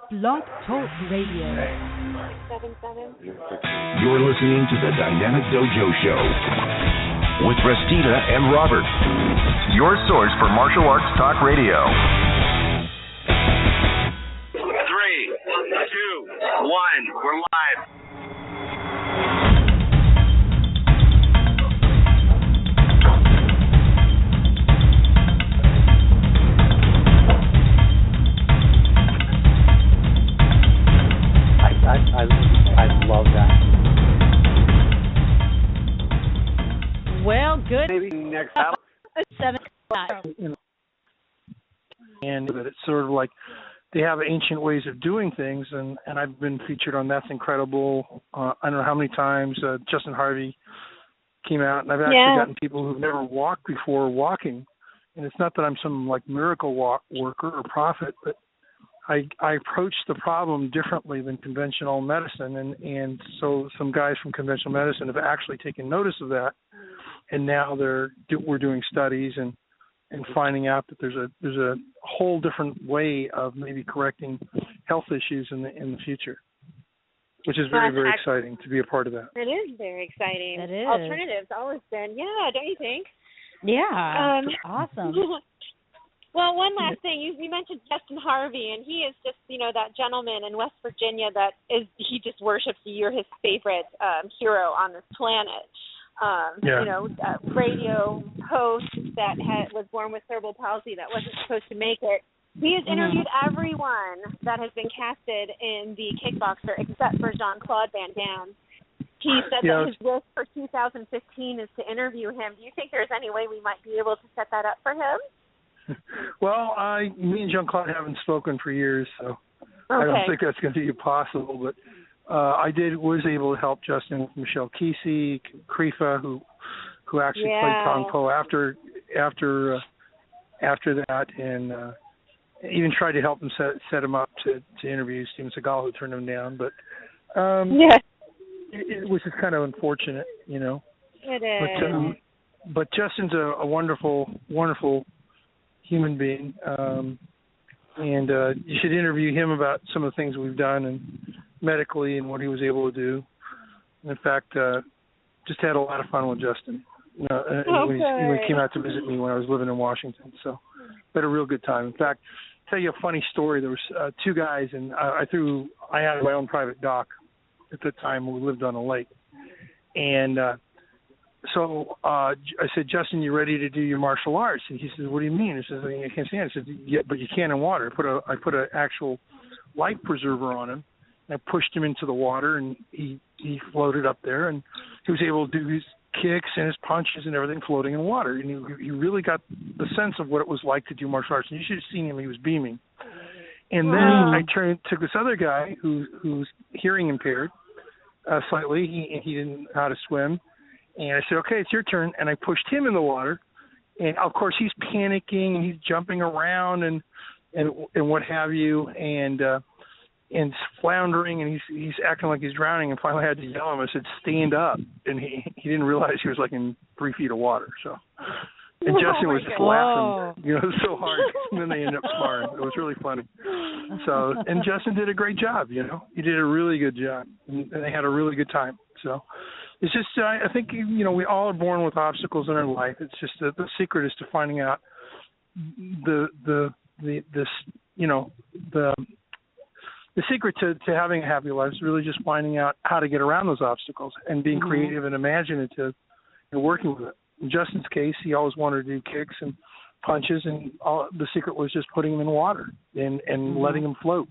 Blog Talk Radio. 677. You're listening to the Dynamic Dojo Show with Restita and Robert, your source for martial arts talk radio. 3, 2, 1, we're live. I love that. Well, good. Maybe next time. 7. And that it's sort of like they have ancient ways of doing things, and I've been featured on That's Incredible. I don't know how many times. Justin Harvey came out, and I've actually gotten people who've never walked before walking. And it's not that I'm some like miracle worker or prophet, but I approach the problem differently than conventional medicine, and so some guys from conventional medicine have actually taken notice of that, and now we're doing studies and finding out that there's a whole different way of maybe correcting health issues in the future, which is very, very exciting to be a part of that. It is very exciting. It is. Alternatives always been, don't you think? Yeah, awesome. Well, one last thing. You mentioned Justin Harvey, and he is just, that gentleman in West Virginia he just worships you. You're his favorite hero on this planet. Radio host that was born with cerebral palsy that wasn't supposed to make it. He has interviewed everyone that has been casted in The Kickboxer except for Jean-Claude Van Damme. He said that his wish for 2015 is to interview him. Do you think there's any way we might be able to set that up for him? Well, me and Jean-Claude haven't spoken for years, so I don't think that's going to be possible. But I was able to help Justin with Michelle Kesey, Krifa, who actually played Kung Po after that, and even tried to help him set him up to interview Steven Seagal, who turned him down. But it was just kind of unfortunate, It is. But Justin's a wonderful, wonderful human being, and you should interview him about some of the things we've done and medically and what he was able to do. And in fact, just had a lot of fun with Justin when he came out to visit me when I was living in Washington. So had a real good time. In fact, I'll tell you a funny story. There was two guys, and I had my own private dock at the time. We lived on a lake, and so I said, Justin, you ready to do your martial arts? And he says, what do you mean? He says, I can't stand it. I said, yeah, but you can in water. I put an actual life preserver on him, and I pushed him into the water, and he floated up there, and he was able to do his kicks and his punches and everything floating in water. And he really got the sense of what it was like to do martial arts. And you should have seen him. He was beaming. And then I took this other guy who's hearing impaired slightly. He didn't know how to swim. And I said, okay, it's your turn. And I pushed him in the water. And, of course, he's panicking, and he's jumping around and what have you, and floundering, and he's acting like he's drowning. And finally I had to yell at him. I said, stand up. And he didn't realize he was like in 3 feet of water. So, and Justin was just laughing, so hard. And then they ended up sparring. It was really funny. So, and Justin did a great job, He did a really good job. And they had a really good time. So, it's just, I think, we all are born with obstacles in our life. It's just that the secret is to finding out the secret to having a happy life is really just finding out how to get around those obstacles and being creative and imaginative and working with it. In Justin's case, he always wanted to do kicks and punches, and the secret was just putting him in water and letting him float,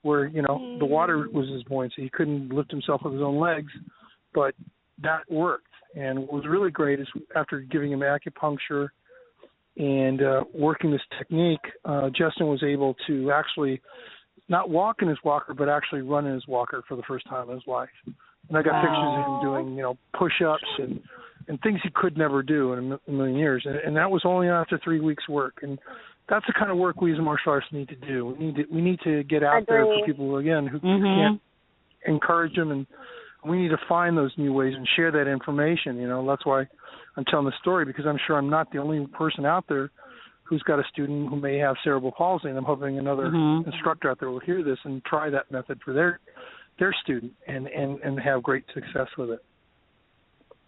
where, the water was his buoyancy. He couldn't lift himself with his own legs, but that worked. And what was really great is after giving him acupuncture and working this technique, Justin was able to actually not walk in his walker, but actually run in his walker for the first time in his life. And I got pictures of him doing, push-ups and things he could never do in a million years. And that was only after 3 weeks' work. And that's the kind of work we as martial artists need to do. We need to get out there for people, again, who can't encourage them, and we need to find those new ways and share that information. That's why I'm telling the story, because I'm sure I'm not the only person out there who's got a student who may have cerebral palsy, and I'm hoping another instructor out there will hear this and try that method for their student and have great success with it.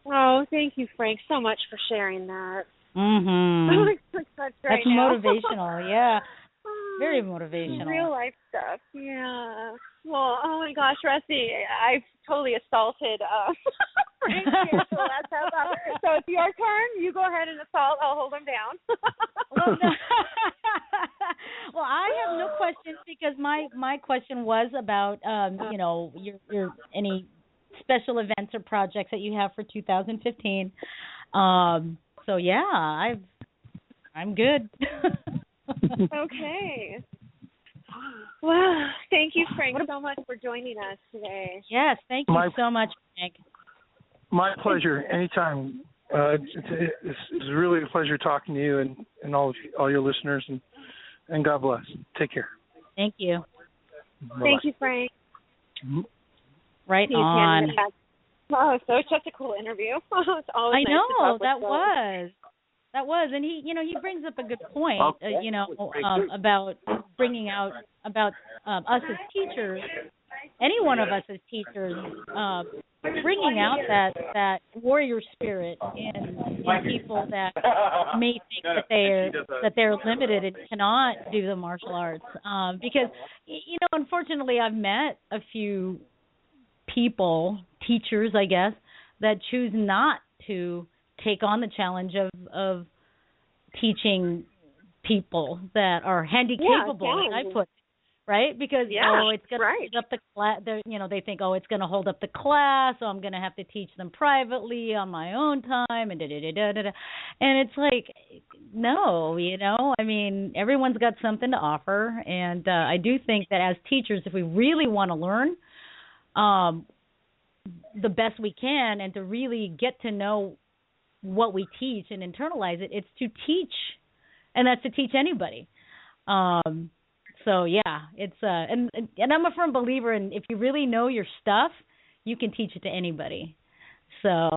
Oh, thank you, Frank, so much for sharing that. That's motivational, yeah. Very motivational. Real life stuff, yeah. Well, oh my gosh, Rusty, I've totally assaulted Frank here, so that's how about. So it's your turn. You go ahead and assault. I'll hold him down. Well, I have no questions because my question was about your any special events or projects that you have for 2015. So yeah, I'm good. Okay. Well, thank you, Frank, so much for joining us today. Yes, thank you so much, Frank. My pleasure. Anytime. It's really a pleasure talking to you and all your listeners, and God bless. Take care. Thank you. Bye-bye. Thank you, Frank. Right on. Oh, so it's such a cool interview. It's always nice to talk with That was, and he brings up a good point, about bringing out about us as teachers, any one of us as teachers, bringing out that warrior spirit in people that may think that they're limited and cannot do the martial arts, because unfortunately, I've met a few people, teachers, I guess, that choose not to take on the challenge of teaching people that are handy capable, I put, right? Because it's going to hold up the class. They think, it's going to hold up the class, so I'm going to have to teach them privately on my own time, and and it's like, no, I mean, everyone's got something to offer, and I do think that as teachers, if we really want to learn the best we can, and to really get to know what we teach and internalize it, it's to teach, and that's to teach anybody. So yeah, it's and I'm a firm believer in, if you really know your stuff, you can teach it to anybody. So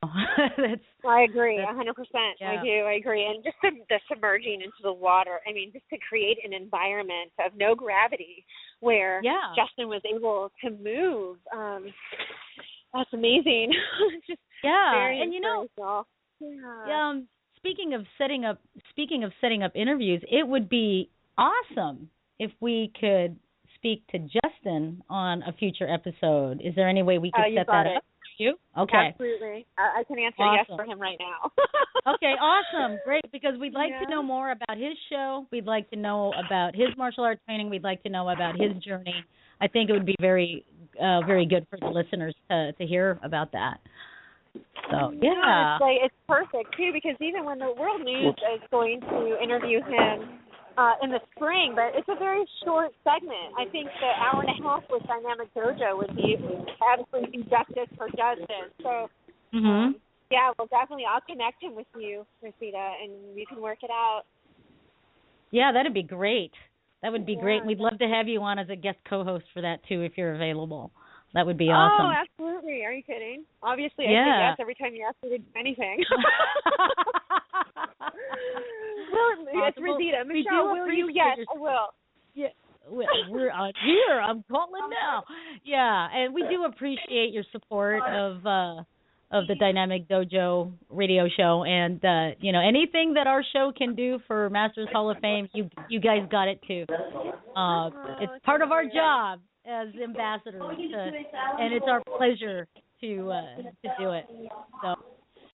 that's. I agree, 100%. Yeah. I agree, and just the submerging into the water. I mean, just to create an environment of no gravity where Justin was able to move. That's amazing. Just very inspirational. Speaking of setting up interviews, it would be awesome if we could speak to Justin on a future episode. Is there any way we could set that up for you? Okay. Absolutely. I can answer yes for him right now. Okay, awesome. Great, because we'd like to know more about his show. We'd like to know about his martial arts training. We'd like to know about his journey. I think it would be very, very good for the listeners to hear about that. So, it's perfect, too, because even when the World News is going to interview him in the spring, but it's a very short segment. I think the hour and a half with Dynamic Dojo would be absolutely justice for Justin. So, I'll connect him with you, Rosita, and we can work it out. Yeah, that'd be great. That would be great. We'd love to have you on as a guest co-host for that, too, if you're available. That would be awesome. Oh, absolutely. Are you kidding? Obviously, I say yes every time you ask me to do anything. Well, it's Rosita. Michelle, will you? Yes, I will. Yeah, we're on here. I'm calling now. Yeah, and we do appreciate your support of the Dynamic Dojo radio show, and anything that our show can do for Masters Hall of Fame, you guys got it too. It's part of our job as ambassadors, and it's our pleasure to do it. So